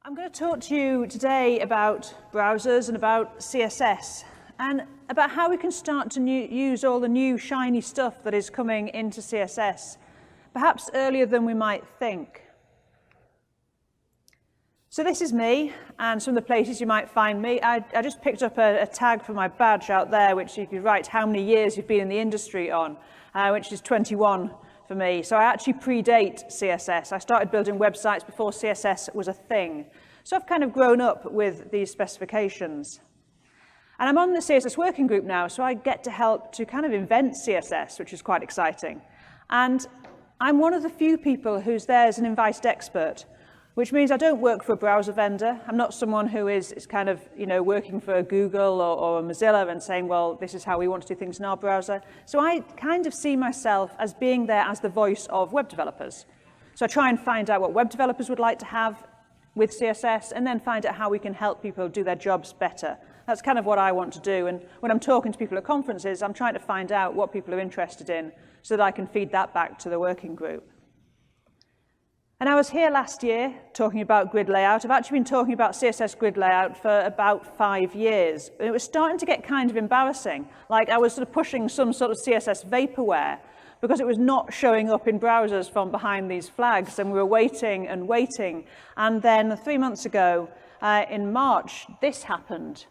I'm going to talk to you today about browsers and about CSS and about how we can start to use all the new shiny stuff that is coming into CSS, perhaps earlier than we might think. So this is me, and some of the places you might find me. I just picked up a tag for my badge out there, which you could write how many years you've been in the industry on, which is 21 for me. So I actually predate CSS. I started building websites before CSS was a thing. So I've kind of grown up with these specifications. And I'm on the CSS working group now, so I get to help to kind of invent CSS, which is quite exciting. And I'm one of the few people who's there as an invited expert, which means I don't work for a browser vendor. I'm not someone who is kind of, working for a Google or a Mozilla and saying, well, this is how we want to do things in our browser. So I kind of see myself as being there as the voice of web developers. So I try and find out what web developers would like to have with CSS, and then find out how we can help people do their jobs better. That's kind of what I want to do. And when I'm talking to people at conferences, I'm trying to find out what people are interested in so that I can feed that back to the working group. And I was here last year talking about grid layout. I've actually been talking about CSS grid layout for about 5 years. It was starting to get kind of embarrassing. Like I was sort of pushing some sort of CSS vaporware because it was not showing up in browsers from behind these flags, and we were waiting and waiting. And then 3 months ago, in March, this happened.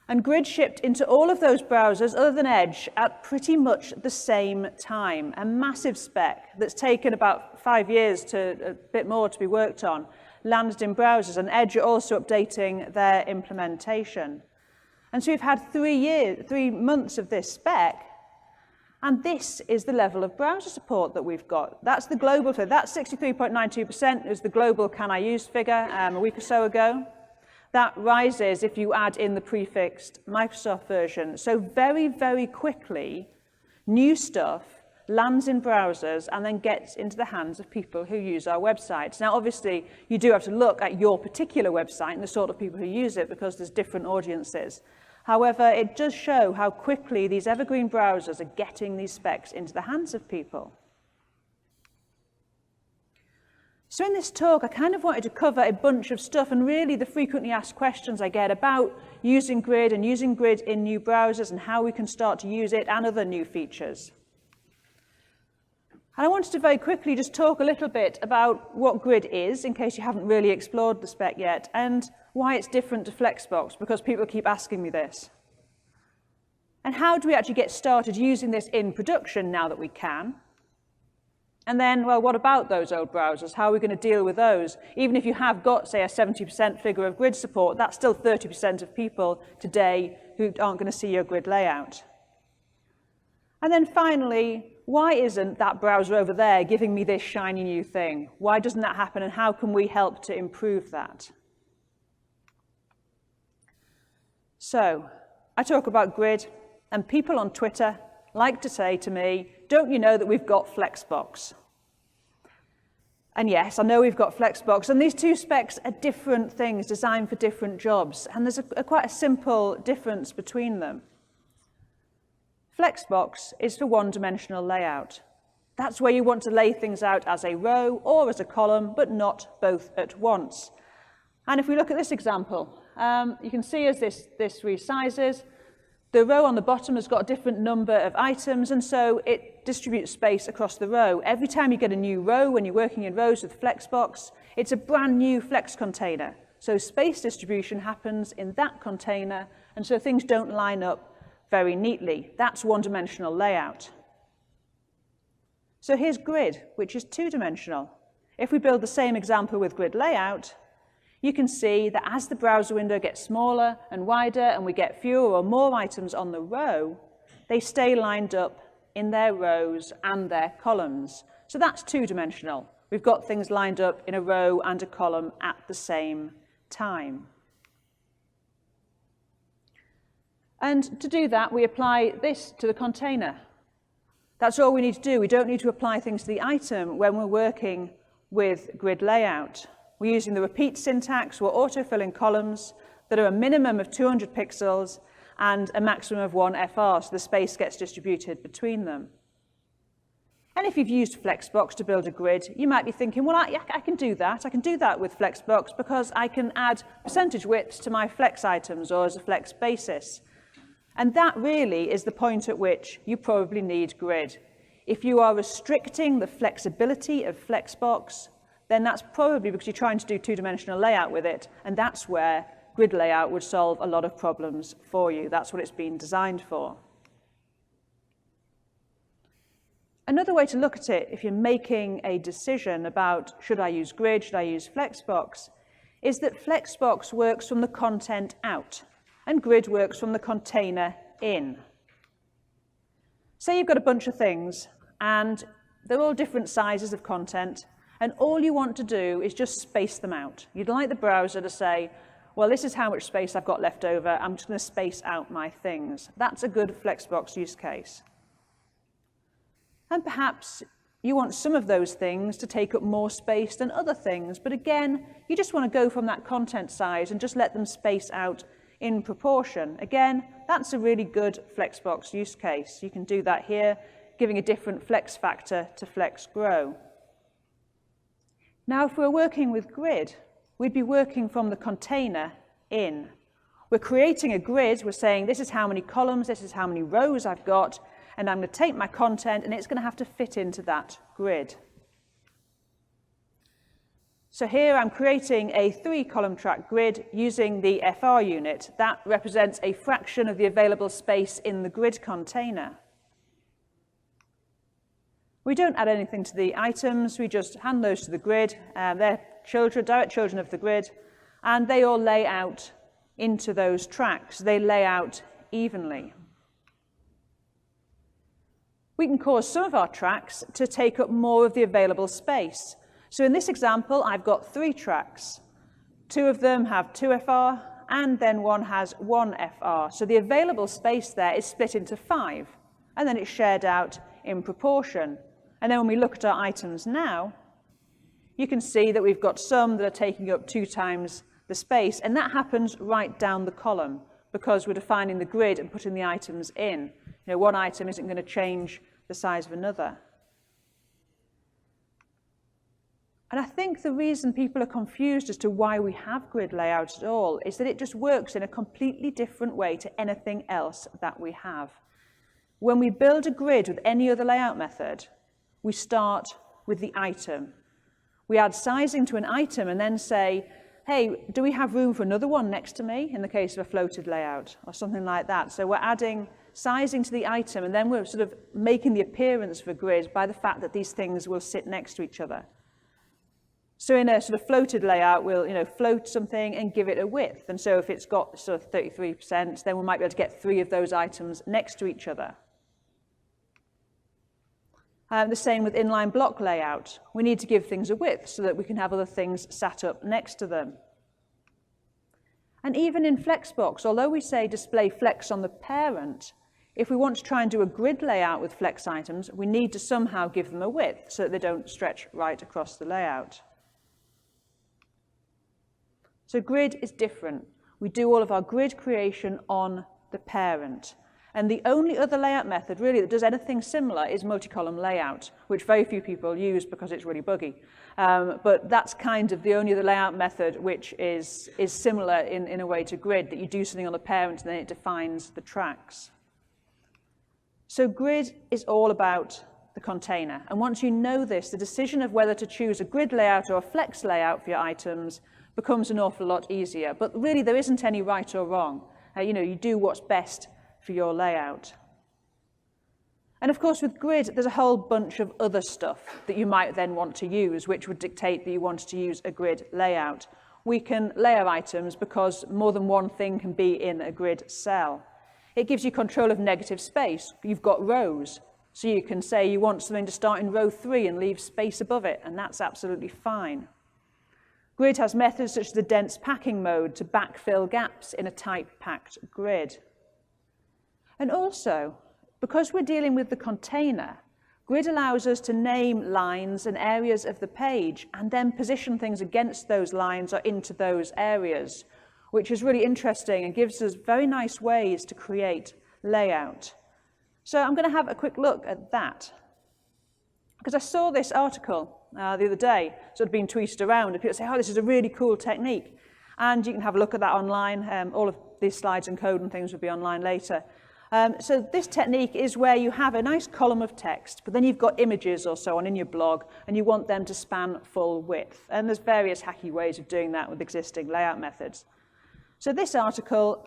And Grid shipped into all of those browsers, other than Edge, at pretty much the same time. A massive spec that's taken about 5 years to a bit more to be worked on landed in browsers, and Edge are also updating their implementation. And so we've had 3 months of this spec, and this is the level of browser support that we've got. That's the global figure. That 63.92% is the global can I use figure a week or so ago. That rises if you add in the prefixed Microsoft version. So very, very quickly, new stuff lands in browsers and then gets into the hands of people who use our websites. Now, obviously, you do have to look at your particular website and the sort of people who use it because there's different audiences. However, it does show how quickly these evergreen browsers are getting these specs into the hands of people. So in this talk, I kind of wanted to cover a bunch of stuff, and really the frequently asked questions I get about using Grid and using Grid in new browsers and how we can start to use it and other new features. And I wanted to very quickly just talk a little bit about what Grid is, in case you haven't really explored the spec yet, and why it's different to Flexbox, because people keep asking me this. And how do we actually get started using this in production now that we can? And then, well, what about those old browsers? How are we going to deal with those? Even if you have got, say, a 70% figure of Grid support, that's still 30% of people today who aren't going to see your Grid layout. And then finally, why isn't that browser over there giving me this shiny new thing? Why doesn't that happen, and how can we help to improve that? So, I talk about Grid, and people on Twitter like to say to me, don't you know that we've got Flexbox? And yes, I know we've got Flexbox, and these two specs are different things designed for different jobs, and there's quite a simple difference between them. Flexbox is for one-dimensional layout. That's where you want to lay things out as a row or as a column, but not both at once. And if we look at this example, you can see as this resizes, the row on the bottom has got a different number of items, and so it distributes space across the row. Every time you get a new row, when you're working in rows with Flexbox, it's a brand new Flex container. So space distribution happens in that container, and so things don't line up very neatly. That's one-dimensional layout. So here's Grid, which is two-dimensional. If we build the same example with Grid layout, you can see that as the browser window gets smaller and wider and we get fewer or more items on the row, they stay lined up in their rows and their columns. So that's two-dimensional. We've got things lined up in a row and a column at the same time. And to do that, we apply this to the container. That's all we need to do. We don't need to apply things to the item when we're working with Grid layout. We're using the repeat syntax. We're autofilling columns that are a minimum of 200 pixels and a maximum of 1 FR, so the space gets distributed between them. And if you've used Flexbox to build a grid, you might be thinking, well, I can do that. I can do that with Flexbox because I can add percentage widths to my flex items or as a flex basis. And that really is the point at which you probably need grid. If you are restricting the flexibility of Flexbox, then that's probably because you're trying to do two-dimensional layout with it, and that's where grid layout would solve a lot of problems for you. That's what it's been designed for. Another way to look at it, if you're making a decision about should I use grid, should I use Flexbox, is that Flexbox works from the content out, and grid works from the container in. Say you've got a bunch of things, and they're all different sizes of content, and all you want to do is just space them out. You'd like the browser to say, well, this is how much space I've got left over. I'm just going to space out my things. That's a good Flexbox use case. And perhaps you want some of those things to take up more space than other things. But again, you just want to go from that content size and just let them space out in proportion. Again, that's a really good Flexbox use case. You can do that here, giving a different flex factor to flex grow. Now, if we're working with grid, we'd be working from the container in. We're creating a grid. We're saying this is how many columns, this is how many rows I've got, and I'm going to take my content, and it's going to have to fit into that grid. So here I'm creating a 3-column track grid using the FR unit. That represents a fraction of the available space in the grid container. We don't add anything to the items. We just hand those to the grid. They're direct children of the grid, and they all lay out into those tracks. They lay out evenly. We can cause some of our tracks to take up more of the available space. So in this example, I've got 3 tracks. 2 of them have 2 FR, and then one has 1 FR. So the available space there is split into 5, and then it's shared out in proportion. And then when we look at our items now, you can see that we've got some that are taking up 2 times the space, and that happens right down the column because we're defining the grid and putting the items in. You know, one item isn't going to change the size of another. And I think the reason people are confused as to why we have grid layout at all is that it just works in a completely different way to anything else that we have. When we build a grid with any other layout method, we start with the item. We add sizing to an item and then say, hey, do we have room for another one next to me in the case of a floated layout or something like that? So we're adding sizing to the item, and then we're sort of making the appearance of a grid by the fact that these things will sit next to each other. So in a sort of floated layout, we'll float something and give it a width. And so if it's got sort of 33%, then we might be able to get 3 of those items next to each other. The same with inline block layout. We need to give things a width so that we can have other things sat up next to them. And even in Flexbox, although we say display flex on the parent, if we want to try and do a grid layout with flex items, we need to somehow give them a width so that they don't stretch right across the layout. So grid is different. We do all of our grid creation on the parent. And the only other layout method, really, that does anything similar is multi-column layout, which very few people use because it's really buggy. But that's kind of the only other layout method which is similar in a way to grid, that you do something on the parent and then it defines the tracks. So grid is all about the container. And once you know this, the decision of whether to choose a grid layout or a flex layout for your items becomes an awful lot easier. But really, there isn't any right or wrong. You do what's best for your layout. And of course, with grid, there's a whole bunch of other stuff that you might then want to use, which would dictate that you wanted to use a grid layout. We can layer items because more than one thing can be in a grid cell. It gives you control of negative space. You've got rows. So you can say you want something to start in row 3 and leave space above it, and that's absolutely fine. Grid has methods such as the dense packing mode to backfill gaps in a type-packed grid. And also, because we're dealing with the container, grid allows us to name lines and areas of the page and then position things against those lines or into those areas, which is really interesting and gives us very nice ways to create layout. So I'm going to have a quick look at that. Because I saw this article the other day, so it had been tweeted around, and people say, oh, this is a really cool technique. And you can have a look at that online. All of these slides and code and things will be online later. So this technique is where you have a nice column of text, but then you've got images or so on in your blog, and you want them to span full width. And there's various hacky ways of doing that with existing layout methods. So this article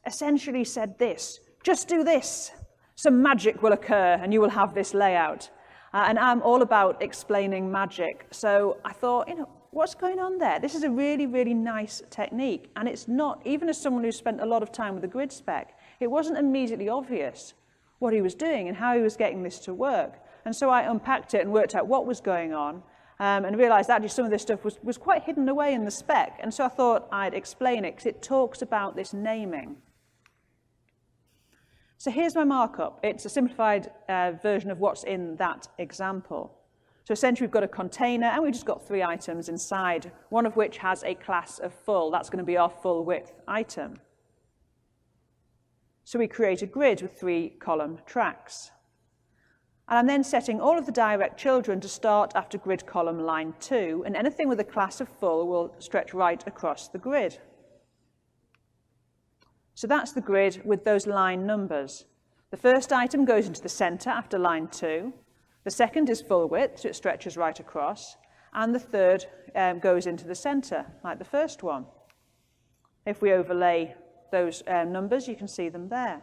essentially said this: just do this. Some magic will occur, and you will have this layout. And I'm all about explaining magic. So I thought, what's going on there? This is a really, really nice technique. And it's not, even as someone who spent a lot of time with the grid spec, it wasn't immediately obvious what he was doing and how he was getting this to work. And so I unpacked it and worked out what was going on and realized actually some of this stuff was quite hidden away in the spec. And so I thought I'd explain it because it talks about this naming. So here's my markup. It's a simplified version of what's in that example. So essentially we've got a container and we've just got 3 items inside, one of which has a class of full. That's going to be our full width item. So we create a grid with 3 column tracks. And I'm then setting all of the direct children to start after grid column line 2, and anything with a class of full will stretch right across the grid. So that's the grid with those line numbers. The first item goes into the center after line 2. The second is full width, so it stretches right across. And the third goes into the center, like the first one. If we overlay those numbers, you can see them there.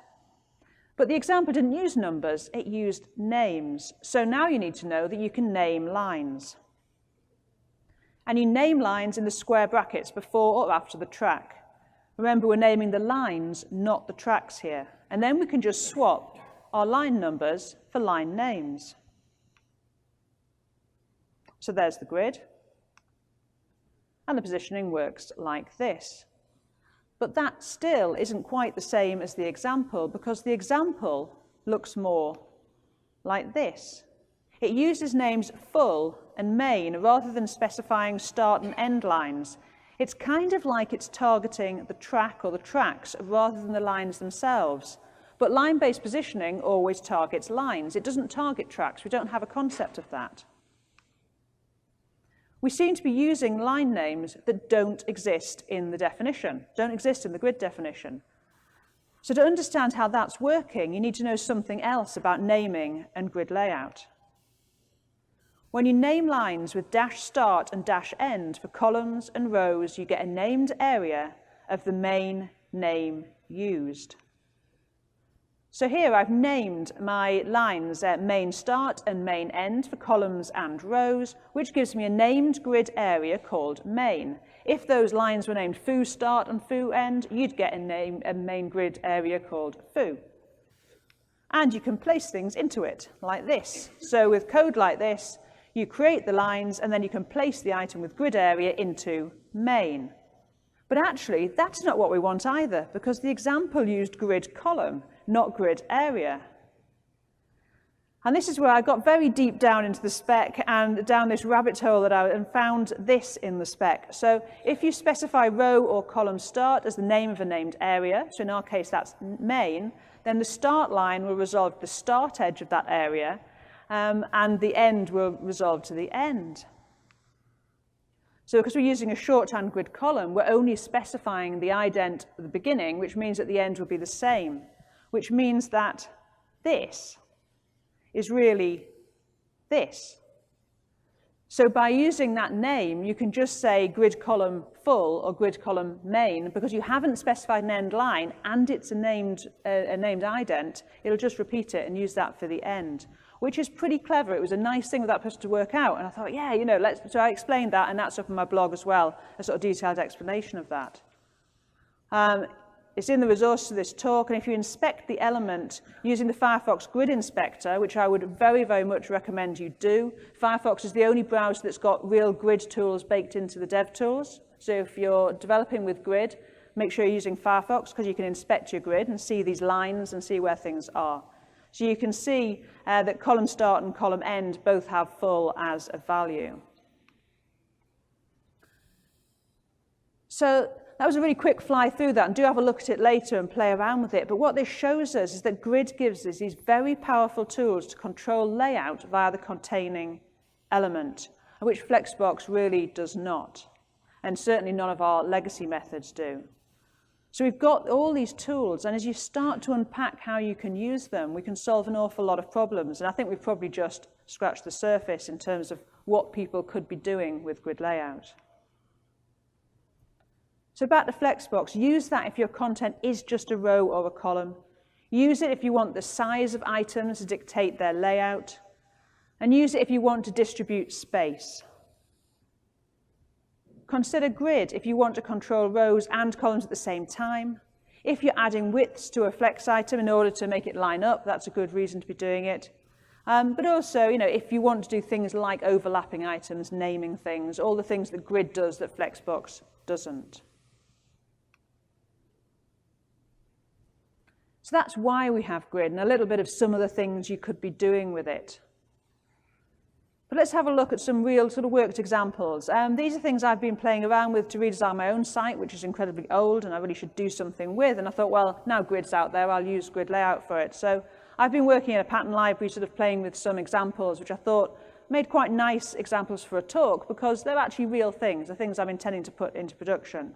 But the example didn't use numbers, it used names. So now you need to know that you can name lines. And you name lines in the square brackets before or after the track. Remember, we're naming the lines, not the tracks here. And then we can just swap our line numbers for line names. So there's the grid. And the positioning works like this. But that still isn't quite the same as the example, because the example looks more like this. It uses names full and main rather than specifying start and end lines. It's kind of like it's targeting the track or the tracks rather than the lines themselves. But line-based positioning always targets lines. It doesn't target tracks. We don't have a concept of that. We seem to be using line names that don't exist in the definition, don't exist in the grid definition. So to understand how that's working, you need to know something else about naming and grid layout. When you name lines with dash start and dash end for columns and rows, you get a named area of the main name used. So here I've named my lines main start and main end for columns and rows, which gives me a named grid area called main. If those lines were named foo start and foo end, you'd get a main grid area called foo. And you can place things into it like this. So with code like this, you create the lines and then you can place the item with grid area into main. But actually, that's not what we want either, because the example used grid column, not grid area. And this is where I got very deep down into the spec and down this rabbit hole and found this in the spec. So if you specify row or column start as the name of a named area, so in our case that's main, then the start line will resolve to the start edge of that area, and the end will resolve to the end. So because we're using a shorthand grid column, we're only specifying the ident at the beginning, which means that the end will be the same, which means that this is really this. So by using that name, you can just say grid column full or grid column main, because you haven't specified an end line and it's a named ident, it'll just repeat it and use that for the end, which is pretty clever. It was a nice thing for that person to work out. And I thought, yeah, so I explained that, and that's up on my blog as well, a sort of detailed explanation of that. It's in the resources of this talk, and if you inspect the element using the Firefox Grid Inspector, which I would very, very much recommend you do, Firefox is the only browser that's got real grid tools baked into the dev tools. So if you're developing with grid, make sure you're using Firefox, because you can inspect your grid and see these lines and see where things are. So you can see that column start and column end both have full as a value. So that was a really quick fly through that, and do have a look at it later and play around with it. But what this shows us is that Grid gives us these very powerful tools to control layout via the containing element, which Flexbox really does not. And certainly none of our legacy methods do. So we've got all these tools, and as you start to unpack how you can use them, we can solve an awful lot of problems. And I think we've probably just scratched the surface in terms of what people could be doing with grid layout. So back to Flexbox, use that if your content is just a row or a column. Use it if you want the size of items to dictate their layout. And use it if you want to distribute space. Consider Grid if you want to control rows and columns at the same time. If you're adding widths to a flex item in order to make it line up, that's a good reason to be doing it. But also, if you want to do things like overlapping items, naming things, all the things that Grid does that Flexbox doesn't. So that's why we have Grid, and a little bit of some of the things you could be doing with it. But let's have a look at some real sort of worked examples. These are things I've been playing around with to redesign my own site, which is incredibly old, and I really should do something with. And I thought, well, now Grid's out there, I'll use Grid layout for it. So I've been working in a pattern library, sort of playing with some examples, which I thought made quite nice examples for a talk, because they're actually real things, the things I'm intending to put into production.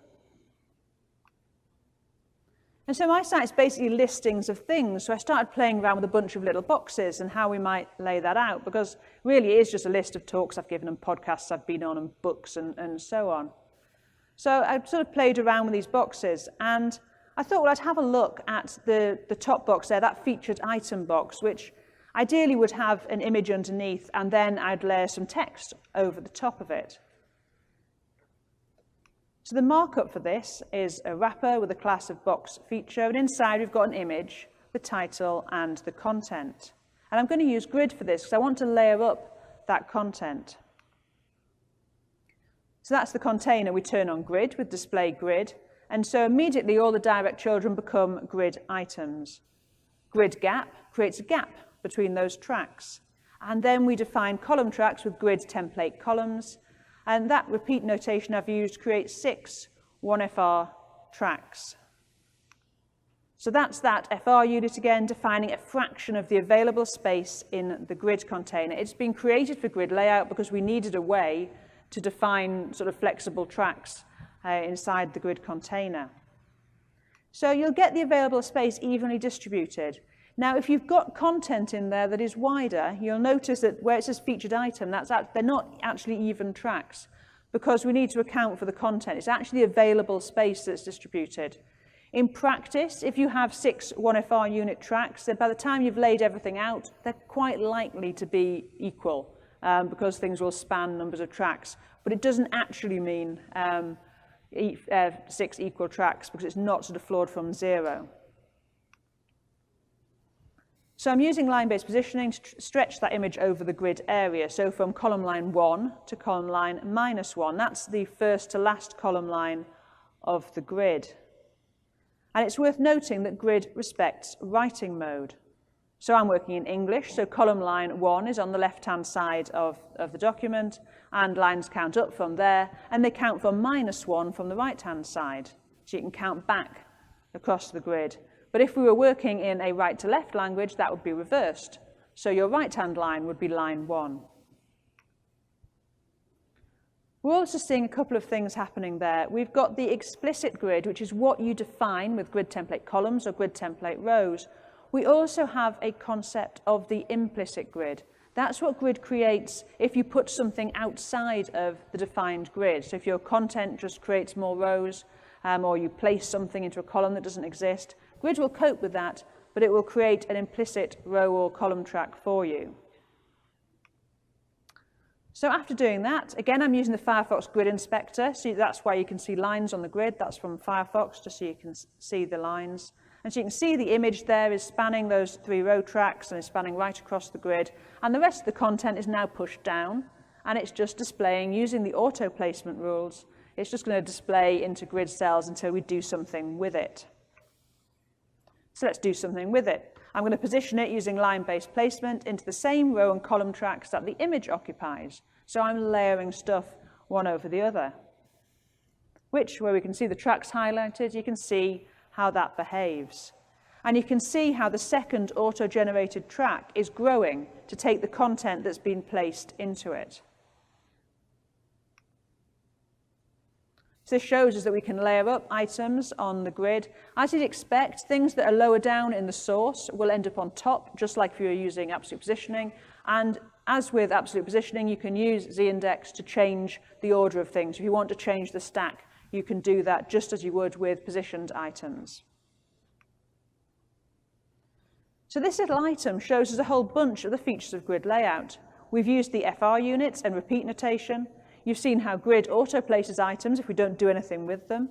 And so my site is basically listings of things. So I started playing around with a bunch of little boxes and how we might lay that out, because really it is just a list of talks I've given and podcasts I've been on and books and so on. So I sort of played around with these boxes, and I thought, well, I'd have a look at the top box there, that featured item box, which ideally would have an image underneath, and then I'd layer some text over the top of it. So the markup for this is a wrapper with a class of box feature, and inside we've got an image, the title, and the content. And I'm going to use Grid for this because I want to layer up that content. So that's the container we turn on Grid with display Grid, and so immediately all the direct children become Grid items. Grid gap creates a gap between those tracks. And then we define column tracks with Grid template columns. And that repeat notation I've used creates 6 1FR tracks. So that's that FR unit again, defining a fraction of the available space in the Grid container. It's been created for Grid layout because we needed a way to define sort of flexible tracks inside the Grid container. So you'll get the available space evenly distributed. Now, if you've got content in there that is wider, you'll notice that where it says featured item, they're not actually even tracks, because we need to account for the content. It's actually available space that's distributed. In practice, if you have 6 1FR unit tracks, then by the time you've laid everything out, they're quite likely to be equal, because things will span numbers of tracks. But it doesn't actually mean 6 equal tracks, because it's not sort of flawed from 0. So I'm using line-based positioning to stretch that image over the grid area. So from column line 1 to column line -1. That's the first to last column line of the grid. And it's worth noting that Grid respects writing mode. So I'm working in English, so column line 1 is on the left-hand side of the document, and lines count up from there, and they count from -1 from the right-hand side. So you can count back across the grid. But if we were working in a right-to-left language, that would be reversed. So your right-hand line would be line 1. We're also seeing a couple of things happening there. We've got the explicit grid, which is what you define with Grid template columns or Grid template rows. We also have a concept of the implicit grid. That's what Grid creates if you put something outside of the defined grid. So if your content just creates more rows, or you place something into a column that doesn't exist, Grid will cope with that, but it will create an implicit row or column track for you. So after doing that, again, I'm using the Firefox Grid Inspector. So that's why you can see lines on the grid. That's from Firefox, just so you can see the lines. And so you can see the image there is spanning those 3 row tracks and is spanning right across the grid. And the rest of the content is now pushed down, and it's just displaying, using the auto placement rules, it's just going to display into grid cells until we do something with it. So let's do something with it. I'm going to position it using line-based placement into the same row and column tracks that the image occupies. So I'm layering stuff one over the other. switch where we can see the tracks highlighted, you can see how that behaves. And you can see how the second auto-generated track is growing to take the content that's been placed into it. So this shows us that we can layer up items on the grid. As you'd expect, things that are lower down in the source will end up on top, just like if you were using absolute positioning. And as with absolute positioning, you can use z-index to change the order of things. If you want to change the stack, you can do that just as you would with positioned items. So this little item shows us a whole bunch of the features of grid layout. We've used the FR units and repeat notation. You've seen how grid auto-places items if we don't do anything with them.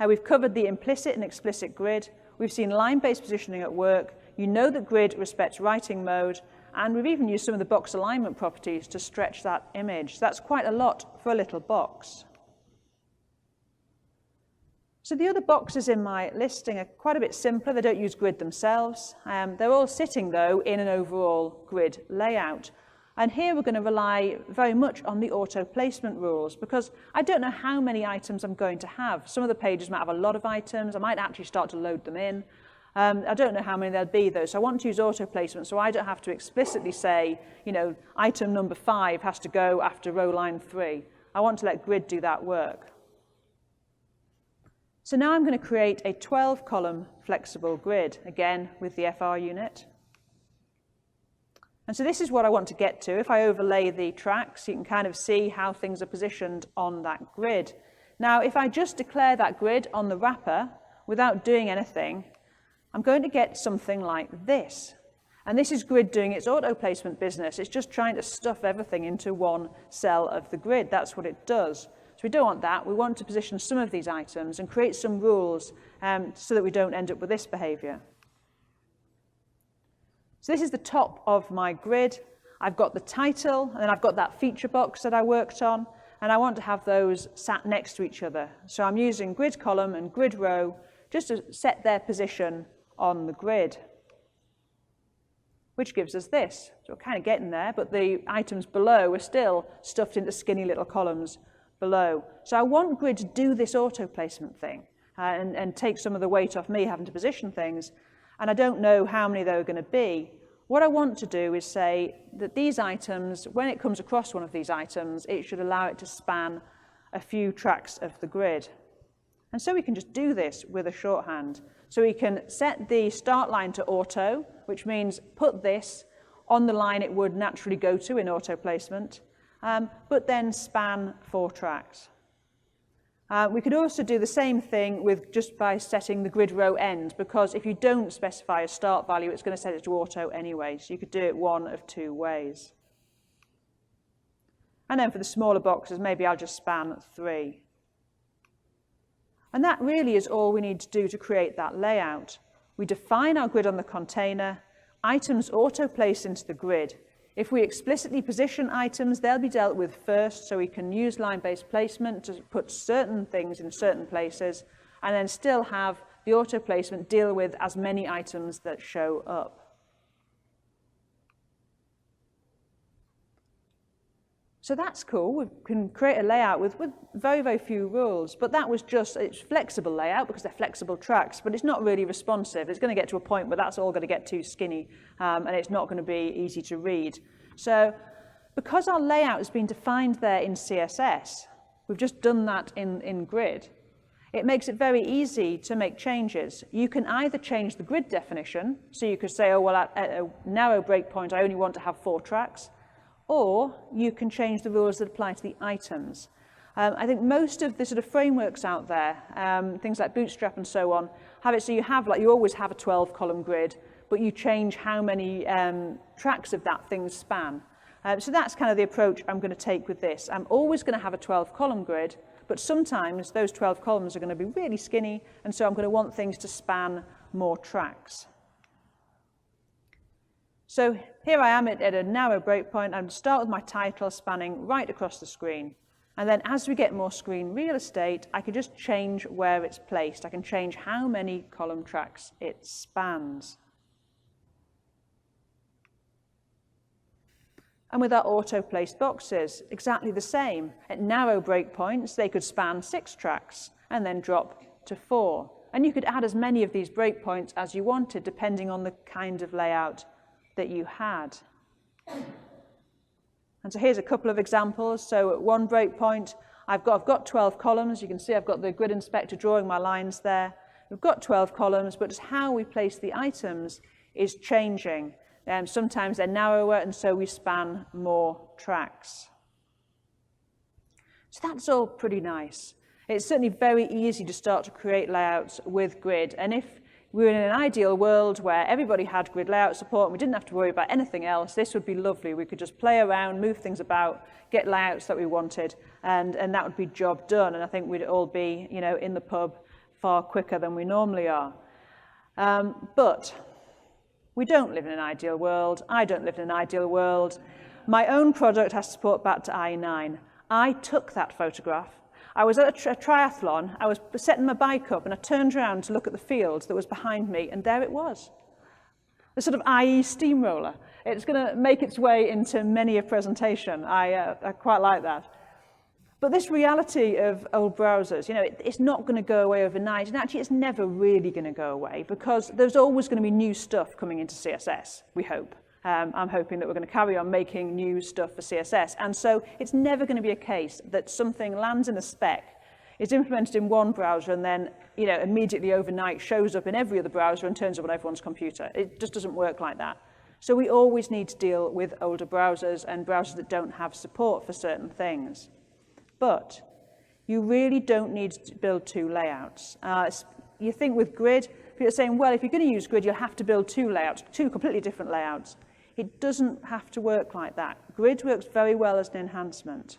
We've covered the implicit and explicit grid. We've seen line-based positioning at work. You know that grid respects writing mode. And we've even used some of the box alignment properties to stretch that image. That's quite a lot for a little box. So the other boxes in my listing are quite a bit simpler. They don't use grid themselves. They're all sitting, though, in an overall grid layout. And here we're going to rely very much on the auto placement rules because I don't know how many items I'm going to have. Some of the pages might have a lot of items. I might actually start to load them in. I don't know how many there'll be, though, so I want to use auto placement so I don't have to explicitly say, you know, item number 5 has to go after row line 3. I want to let grid do that work. So now I'm going to create a 12-column flexible grid, again with the FR unit. And so this is what I want to get to. If I overlay the tracks, you can kind of see how things are positioned on that grid. Now, if I just declare that grid on the wrapper without doing anything, I'm going to get something like this. And this is grid doing its auto placement business. It's just trying to stuff everything into one cell of the grid. That's what it does. So we don't want that. We want to position some of these items and create some rules so that we don't end up with this behavior. So this is the top of my grid. I've got the title, and then I've got that feature box that I worked on, and I want to have those sat next to each other. So I'm using grid column and grid row just to set their position on the grid, which gives us this. So we're kind of getting there, but the items below are still stuffed into skinny little columns below. So I want grid to do this auto placement thing and take some of the weight off me having to position things. And I don't know how many there are going to be. What I want to do is say that these items, when it comes across one of these items, it should allow it to span a few tracks of the grid. And so we can just do this with a shorthand. So we can set the start line to auto, which means put this on the line it would naturally go to in auto placement, but then span 4 tracks. We could also do the same thing with just by setting the grid row end, because if you don't specify a start value, it's going to set it to auto anyway. So you could do it one of 2 ways. And then for the smaller boxes, maybe I'll just span 3. And that really is all we need to do to create that layout. We define our grid on the container, items auto-place into the grid. If we explicitly position items, they'll be dealt with first, so we can use line-based placement to put certain things in certain places, and then still have the auto-placement deal with as many items that show up. So that's cool. We can create a layout with very, very few rules, but that was just, it's flexible layout because they're flexible tracks, but it's not really responsive. It's going to get to a point where that's all going to get too skinny, and it's not going to be easy to read. So because our layout has been defined there in CSS, we've just done that in Grid, it makes it very easy to make changes. You can either change the grid definition, so you could say, oh, well, at a narrow breakpoint, I only want to have 4 tracks, or you can change the rules that apply to the items. I think most of the sort of frameworks out there, things like Bootstrap and so on, have it so you have, like, you always have a 12-column grid, but you change how many tracks of that thing span. So that's kind of the approach I'm going to take with this. I'm always going to have a 12-column grid, but sometimes those 12 columns are going to be really skinny, and so I'm going to want things to span more tracks. So here I am at a narrow breakpoint. I'm going to start with my title spanning right across the screen. And then as we get more screen real estate, I can just change where it's placed. I can change how many column tracks it spans. And with our auto-placed boxes, exactly the same. At narrow breakpoints, they could span 6 tracks and then drop to 4. And you could add as many of these breakpoints as you wanted, depending on the kind of layout that you had. And so here's a couple of examples. So at one breakpoint, I've got 12 columns. You can see I've got the grid inspector drawing my lines there. We've got 12 columns, but just how we place the items is changing. Sometimes they're narrower, and so we span more tracks. So that's all pretty nice. It's certainly very easy to start to create layouts with grid. And if we were in an ideal world where everybody had grid layout support and we didn't have to worry about anything else, this would be lovely. We could just play around, move things about, get layouts that we wanted, and that would be job done. And I think we'd all be, in the pub far quicker than we normally are. But we don't live in an ideal world. I don't live in an ideal world. My own product has to support back to IE9. I took that photograph. I was at a triathlon. I was setting my bike up, and I turned around to look at the field that was behind me, and there it was. The sort of IE steamroller. It's going to make its way into many a presentation. I quite like that. But this reality of old browsers, it's not going to go away overnight, and actually it's never really going to go away, because there's always going to be new stuff coming into CSS, we hope. I'm hoping that we're going to carry on making new stuff for CSS, and so it's never going to be a case that something lands in a spec, is implemented in one browser, and then immediately overnight shows up in every other browser and turns up on everyone's computer. It just doesn't work like that. So we always need to deal with older browsers and browsers that don't have support for certain things. But you really don't need to build 2 layouts. You think with grid, people are saying, well, if you're going to use grid, you'll have to build 2 layouts, 2 completely different layouts. It doesn't have to work like that. Grid works very well as an enhancement.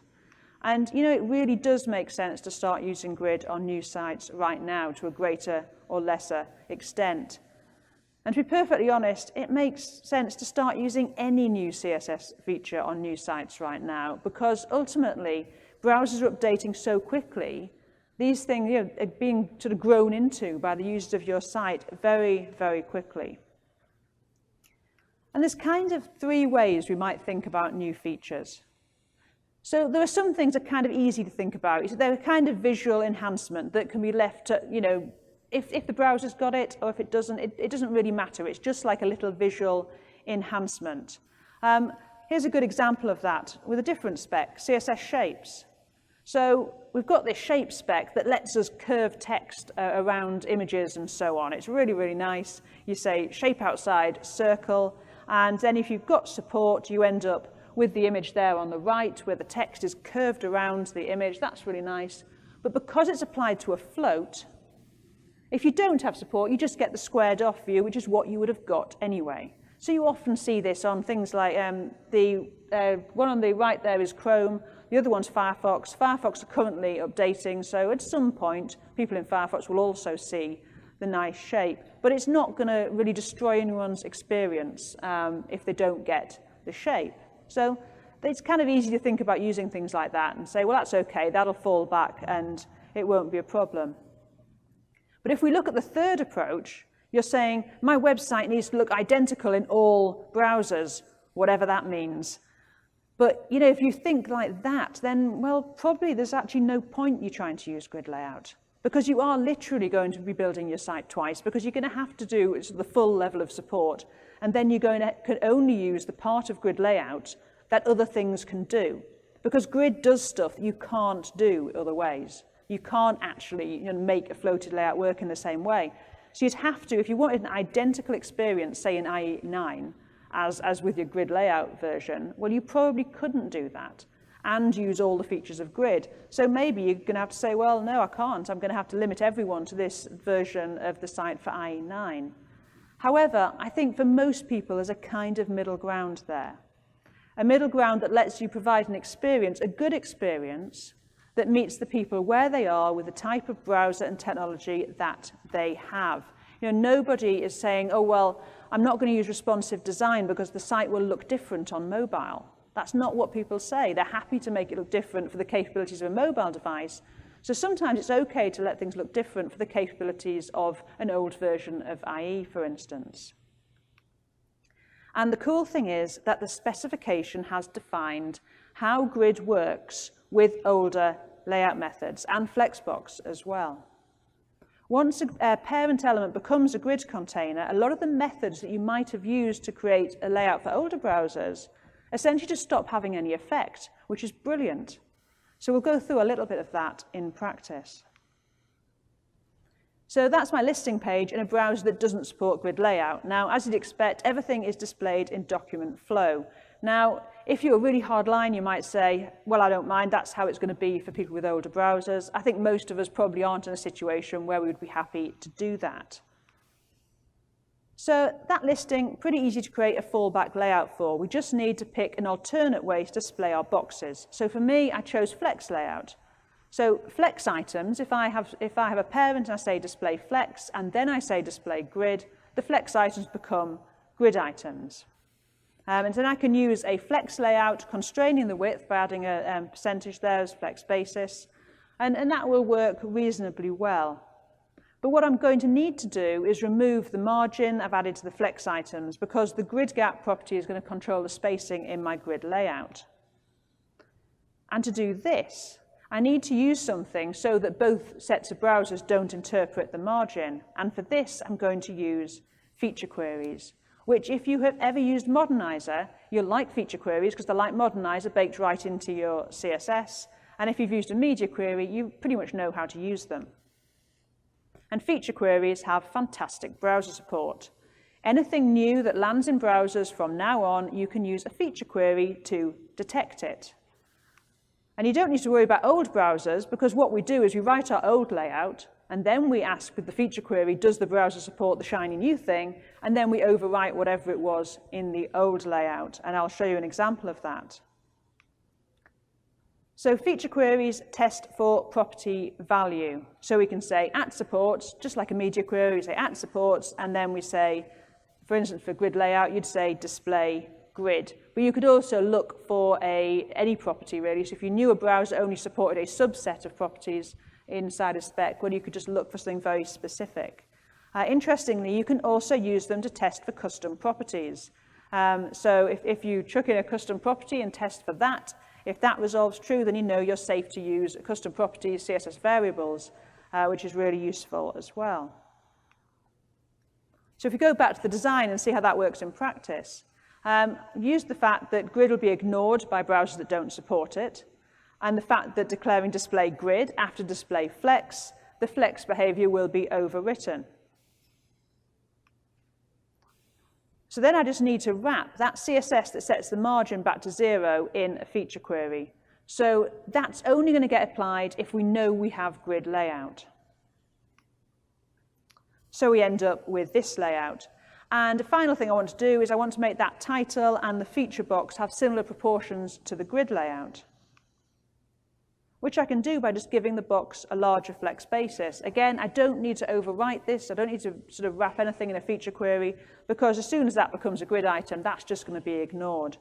And, it really does make sense to start using grid on new sites right now to a greater or lesser extent. And to be perfectly honest, it makes sense to start using any new CSS feature on new sites right now, because ultimately, browsers are updating so quickly, these things are being sort of grown into by the users of your site very, very quickly. And there's kind of 3 ways we might think about new features. So there are some things that are kind of easy to think about. They're a kind of visual enhancement that can be left to, if the browser's got it or if it doesn't, it doesn't really matter. It's just like a little visual enhancement. Here's a good example of that with a different spec, CSS shapes. So we've got this shape spec that lets us curve text around images and so on. It's really, really nice. You say shape outside, circle, and then if you've got support, you end up with the image there on the right where the text is curved around the image. That's really nice. But because it's applied to a float, if you don't have support, you just get the squared off view, which is what you would have got anyway. So you often see this on things like the one on the right there is Chrome. The other one's Firefox. Firefox are currently updating, so at some point, people in Firefox will also see the nice shape. But it's not going to really destroy anyone's experience if they don't get the shape. So it's kind of easy to think about using things like that and say, well, that's okay, that'll fall back and it won't be a problem. But if we look at the third approach, you're saying, my website needs to look identical in all browsers, whatever that means. But if you think like that, then, well, probably there's actually no point you trying to use grid layout, because you are literally going to be building your site twice, because you're going to have to do the full level of support, and then you're going to can only use the part of grid layout that other things can do, because grid does stuff you can't do other ways. You can't actually make a floated layout work in the same way. So you'd have to, if you wanted an identical experience, say in IE9, as with your grid layout version, well, you probably couldn't do that and use all the features of grid. So maybe you're going to have to say, well, no, I can't. I'm going to have to limit everyone to this version of the site for IE9. However, I think for most people, there's a kind of middle ground there. A middle ground that lets you provide an experience, a good experience, that meets the people where they are with the type of browser and technology that they have. Nobody is saying, oh, well, I'm not going to use responsive design because the site will look different on mobile. That's not what people say. They're happy to make it look different for the capabilities of a mobile device. So sometimes it's okay to let things look different for the capabilities of an old version of IE, for instance. And the cool thing is that the specification has defined how grid works with older layout methods and Flexbox as well. Once a parent element becomes a grid container, a lot of the methods that you might have used to create a layout for older browsers essentially just stop having any effect, which is brilliant. So we'll go through a little bit of that in practice. So that's my listing page in a browser that doesn't support grid layout. Now, as you'd expect, everything is displayed in document flow. Now, if you're a really hard line, you might say, well, I don't mind, that's how it's going to be for people with older browsers. I think most of us probably aren't in a situation where we would be happy to do that. So that listing, pretty easy to create a fallback layout for. We just need to pick an alternate way to display our boxes. So for me, I chose Flex layout. So Flex items, if I have a parent and I say display Flex, and then I say display Grid, the Flex items become Grid items. And then I can use a Flex layout constraining the width by adding a percentage there as Flex basis, and that will work reasonably well. But what I'm going to need to do is remove the margin I've added to the Flex items, because the grid gap property is going to control the spacing in my grid layout. And to do this, I need to use something so that both sets of browsers don't interpret the margin. And for this, I'm going to use feature queries, which if you have ever used Modernizer, you'll like feature queries because they're like Modernizer baked right into your CSS. And if you've used a media query, you pretty much know how to use them. And feature queries have fantastic browser support. Anything new that lands in browsers from now on, you can use a feature query to detect it. And you don't need to worry about old browsers, because what we do is we write our old layout, and then we ask with the feature query, does the browser support the shiny new thing? And then we overwrite whatever it was in the old layout. And I'll show you an example of that. So feature queries test for property value. So we can say at supports, just like a media query, we say at supports, and then we say, for instance, for grid layout, you'd say display grid. But you could also look for any property, really. So if you knew a browser only supported a subset of properties inside a spec, well, you could just look for something very specific. Interestingly, you can also use them to test for custom properties. So if you chuck in a custom property and test for that, if that resolves true, then you know you're safe to use custom properties, CSS variables, which is really useful as well. So if you go back to the design and see how that works in practice, use the fact that grid will be ignored by browsers that don't support it, and the fact that declaring display grid after display flex, the flex behavior will be overwritten. So then I just need to wrap that CSS that sets the margin back to 0 in a feature query. So that's only going to get applied if we know we have grid layout. So we end up with this layout. And the final thing I want to do is I want to make that title and the feature box have similar proportions to the grid layout, which I can do by just giving the box a larger flex basis. Again, I don't need to overwrite this. I don't need to sort of wrap anything in a feature query, because as soon as that becomes a grid item, that's just going to be ignored.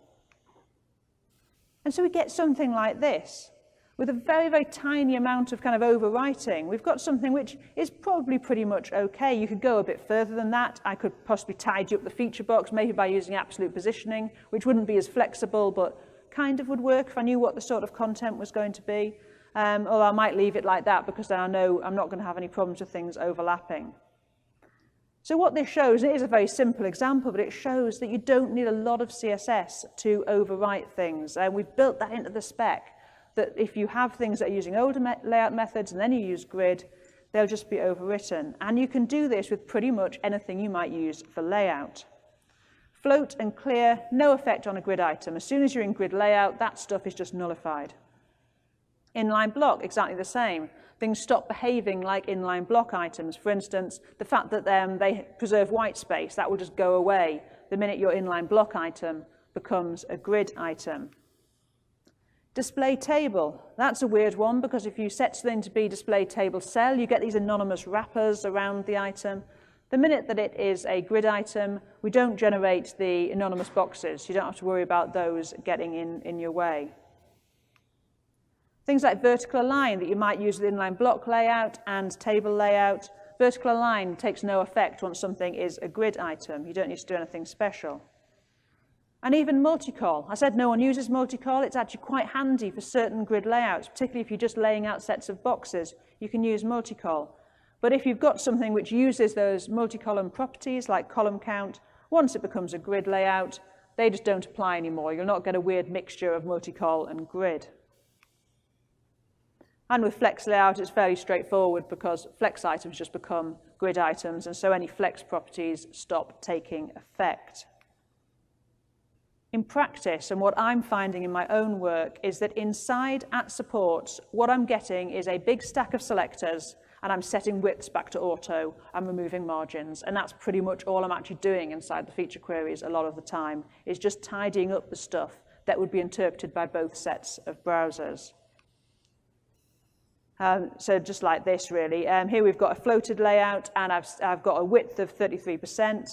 And so we get something like this. With a very, very tiny amount of kind of overwriting, we've got something which is probably pretty much okay. You could go a bit further than that. I could possibly tidy up the feature box, maybe by using absolute positioning, which wouldn't be as flexible, but kind of would work if I knew what the sort of content was going to be. Or I might leave it like that, because then I know I'm not going to have any problems with things overlapping. So what this shows, it is a very simple example, but it shows that you don't need a lot of CSS to overwrite things. We've built that into the spec, that if you have things that are using older layout methods and then you use grid, they'll just be overwritten. And you can do this with pretty much anything you might use for layout. Float and clear, no effect on a grid item. As soon as you're in grid layout, that stuff is just nullified. Inline block, exactly the same. Things stop behaving like inline block items. For instance, the fact that they preserve white space, that will just go away the minute your inline block item becomes a grid item. Display table, that's a weird one, because if you set something to be display table cell, you get these anonymous wrappers around the item. The minute that it is a grid item, we don't generate the anonymous boxes. You don't have to worry about those getting in your way. Things like vertical align that you might use with inline block layout and table layout. Vertical align takes no effect once something is a grid item. You don't need to do anything special. And even multicol. I said no one uses multicol. It's actually quite handy for certain grid layouts, particularly if you're just laying out sets of boxes. You can use multicol. But if you've got something which uses those multi-column properties like column count, once it becomes a grid layout, they just don't apply anymore. You'll not get a weird mixture of multicol and grid. And with flex layout, it's fairly straightforward because flex items just become grid items, and so any flex properties stop taking effect. In practice, and what I'm finding in my own work, is that inside at supports, what I'm getting is a big stack of selectors, and I'm setting widths back to auto, I'm removing margins, and that's pretty much all I'm actually doing inside the feature queries a lot of the time, is just tidying up the stuff that would be interpreted by both sets of browsers. So just like this, really. Here we've got a floated layout, and I've got a width of 33%.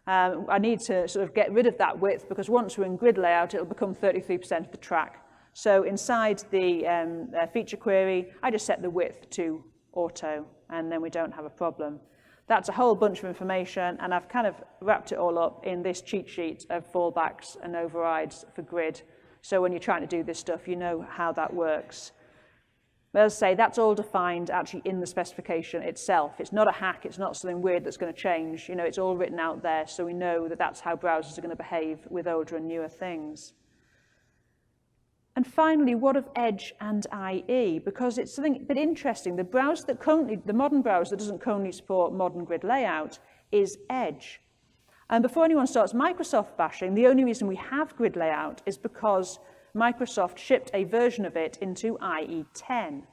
I need to sort of get rid of that width, because once we're in grid layout, it'll become 33% of the track. So inside the feature query, I just set the width to auto, and then we don't have a problem. That's a whole bunch of information, and I've kind of wrapped it all up in this cheat sheet of fallbacks and overrides for grid. So when you're trying to do this stuff, you know how that works. But as I say, that's all defined actually in the specification itself. It's not a hack, it's not something weird that's going to change. You know, it's all written out there, so we know that that's how browsers are going to behave with older and newer things. And finally, what of Edge and IE? Because it's something a bit interesting. The modern browser that doesn't currently support modern grid layout is Edge. And before anyone starts Microsoft bashing, the only reason we have grid layout is because Microsoft shipped a version of it into IE 10.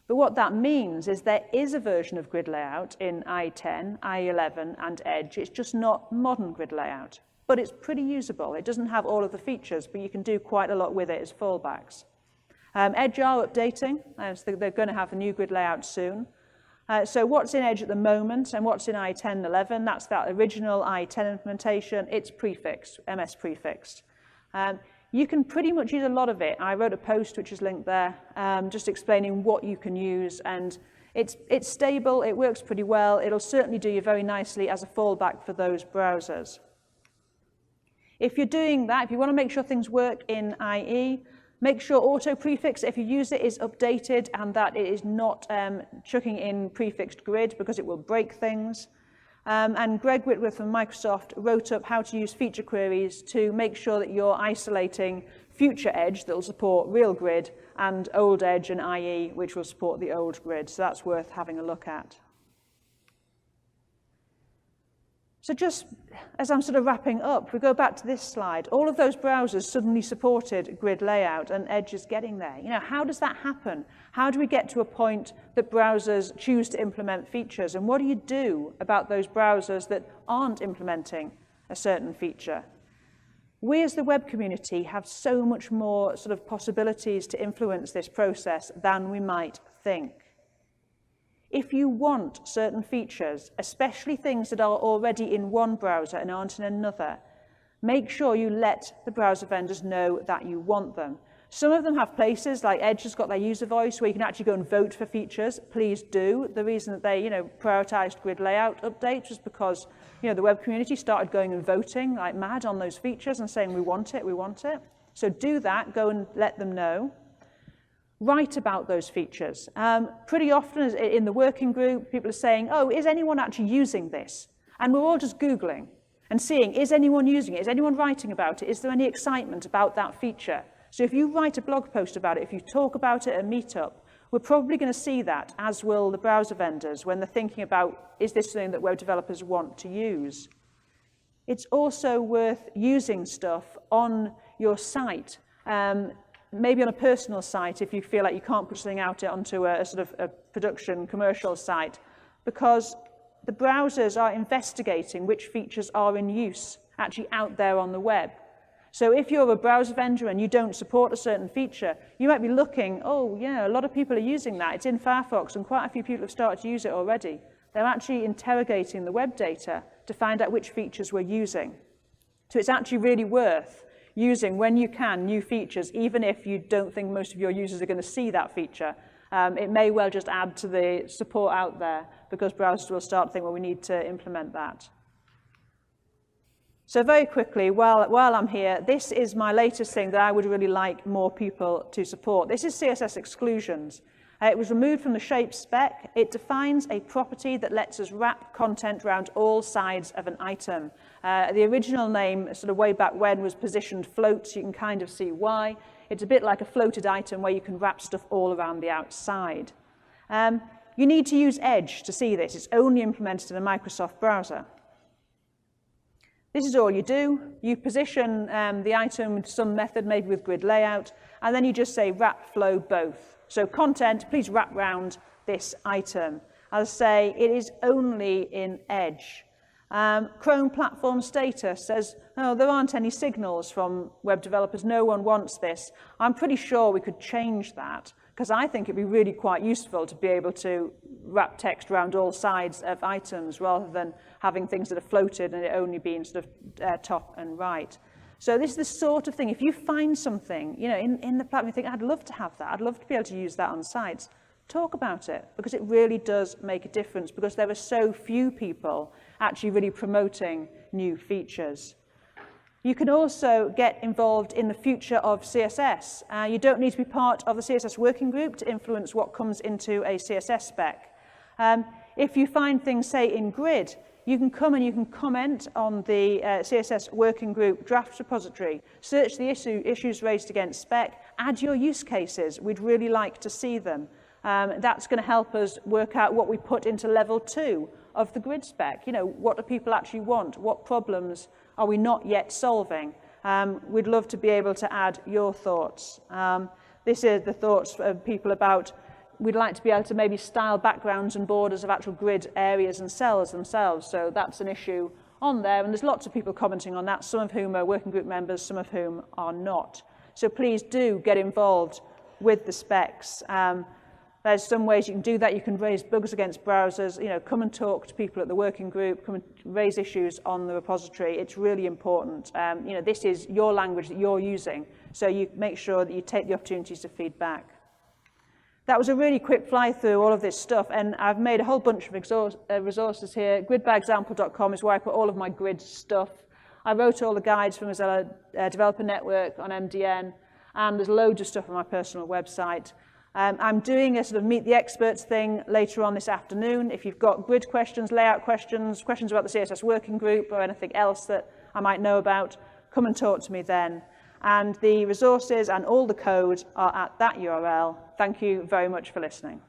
But what that means is there is a version of grid layout in IE 10, IE 11, and Edge. It's just not modern grid layout. But it's pretty usable. It doesn't have all of the features, but you can do quite a lot with it as fallbacks. Edge are updating, so they're going to have a new grid layout soon. So what's in Edge at the moment and what's in IE 10 and 11, that's that original IE 10 implementation. It's prefixed, MS prefixed. You can pretty much use a lot of it. I wrote a post which is linked there, just explaining what you can use, and it's stable, it works pretty well. It'll certainly do you very nicely as a fallback for those browsers. If you're doing that, if you want to make sure things work in IE, make sure auto prefix, if you use it, is updated and that it is not chucking in prefixed grid because it will break things. And Greg Whitworth from Microsoft wrote up how to use feature queries to make sure that you're isolating future Edge that will support real grid and old Edge and IE, which will support the old grid. So that's worth having a look at. So just as I'm sort of wrapping up, we go back to this slide. All of those browsers suddenly supported grid layout, and Edge is getting there. You know, how does that happen? How do we get to a point that browsers choose to implement features? And what do you do about those browsers that aren't implementing a certain feature? We as the web community have so much more sort of possibilities to influence this process than we might think. If you want certain features, especially things that are already in one browser and aren't in another, make sure you let the browser vendors know that you want them. Some of them have places, like Edge has got their user voice, where you can actually go and vote for features. Please do. The reason that they, prioritized grid layout updates was because, the web community started going and voting like mad on those features and saying, we want it, we want it. So do that, go and let them know. Write about those features. Pretty often in the working group, people are saying, oh, is anyone actually using this? And we're all just Googling and seeing, is anyone using it? Is anyone writing about it? Is there any excitement about that feature? So if you write a blog post about it, if you talk about it at a meetup, we're probably going to see that, as will the browser vendors, when they're thinking about, is this something that web developers want to use? It's also worth using stuff on your site. Maybe on a personal site if you feel like you can't put something out onto a sort of a production commercial site, because the browsers are investigating which features are in use actually out there on the web. So if you're a browser vendor and you don't support a certain feature, you might be looking, oh yeah, a lot of people are using that. It's in Firefox and quite a few people have started to use it already. They're actually interrogating the web data to find out which features we're using. So it's actually really worth using, when you can, new features, even if you don't think most of your users are going to see that feature. It may well just add to the support out there, because browsers will start to think, well, we need to implement that. So very quickly, while I'm here, this is my latest thing that I would really like more people to support. This is CSS Exclusions. It was removed from the shape spec. It defines a property that lets us wrap content around all sides of an item. The original name, sort of way back when, was positioned float, so you can kind of see why. It's a bit like a floated item where you can wrap stuff all around the outside. You need to use Edge to see this. It's only implemented in a Microsoft browser. This is all you do. You position the item with some method, maybe with grid layout, and then you just say wrap flow both. So content, please wrap round this item. As I say, it is only in Edge. Chrome platform status says, oh, there aren't any signals from web developers. No one wants this. I'm pretty sure we could change that, because I think it'd be really quite useful to be able to wrap text around all sides of items rather than having things that are floated and it only being sort of top and right. So this is the sort of thing, if you find something, you know, in the platform, you think, I'd love to have that, I'd love to be able to use that on sites, talk about it, because it really does make a difference, because there are so few people actually really promoting new features. You can also get involved in the future of CSS. You don't need to be part of the CSS working group to influence what comes into a CSS spec. If you find things, say, in Grid, you can come and you can comment on the CSS working group draft repository, search the issues raised against spec, add your use cases. We'd really like to see them. That's going to help us work out what we put into level 2 of the Grid spec. You know, what do people actually want? What problems are we not yet solving? We'd love to be able to add your thoughts. This is the thoughts of people about, we'd like to be able to maybe style backgrounds and borders of actual grid areas and cells themselves. So that's an issue on there, and there's lots of people commenting on that, some of whom are working group members, some of whom are not. So please do get involved with the specs. There's some ways you can do that. You can raise bugs against browsers, you know, come and talk to people at the working group, come and raise issues on the repository. It's really important. You know, this is your language that you're using, so you make sure that you take the opportunities to feed back. That was a really quick fly through all of this stuff, and I've made a whole bunch of resources here. Gridbyexample.com is where I put all of my grid stuff. I wrote all the guides from Mozilla Developer Network on MDN, and there's loads of stuff on my personal website. I'm doing a sort of meet the experts thing later on this afternoon. If you've got grid questions, layout questions, questions about the CSS working group or anything else that I might know about, come and talk to me then. And the resources and all the code are at that URL. Thank you very much for listening.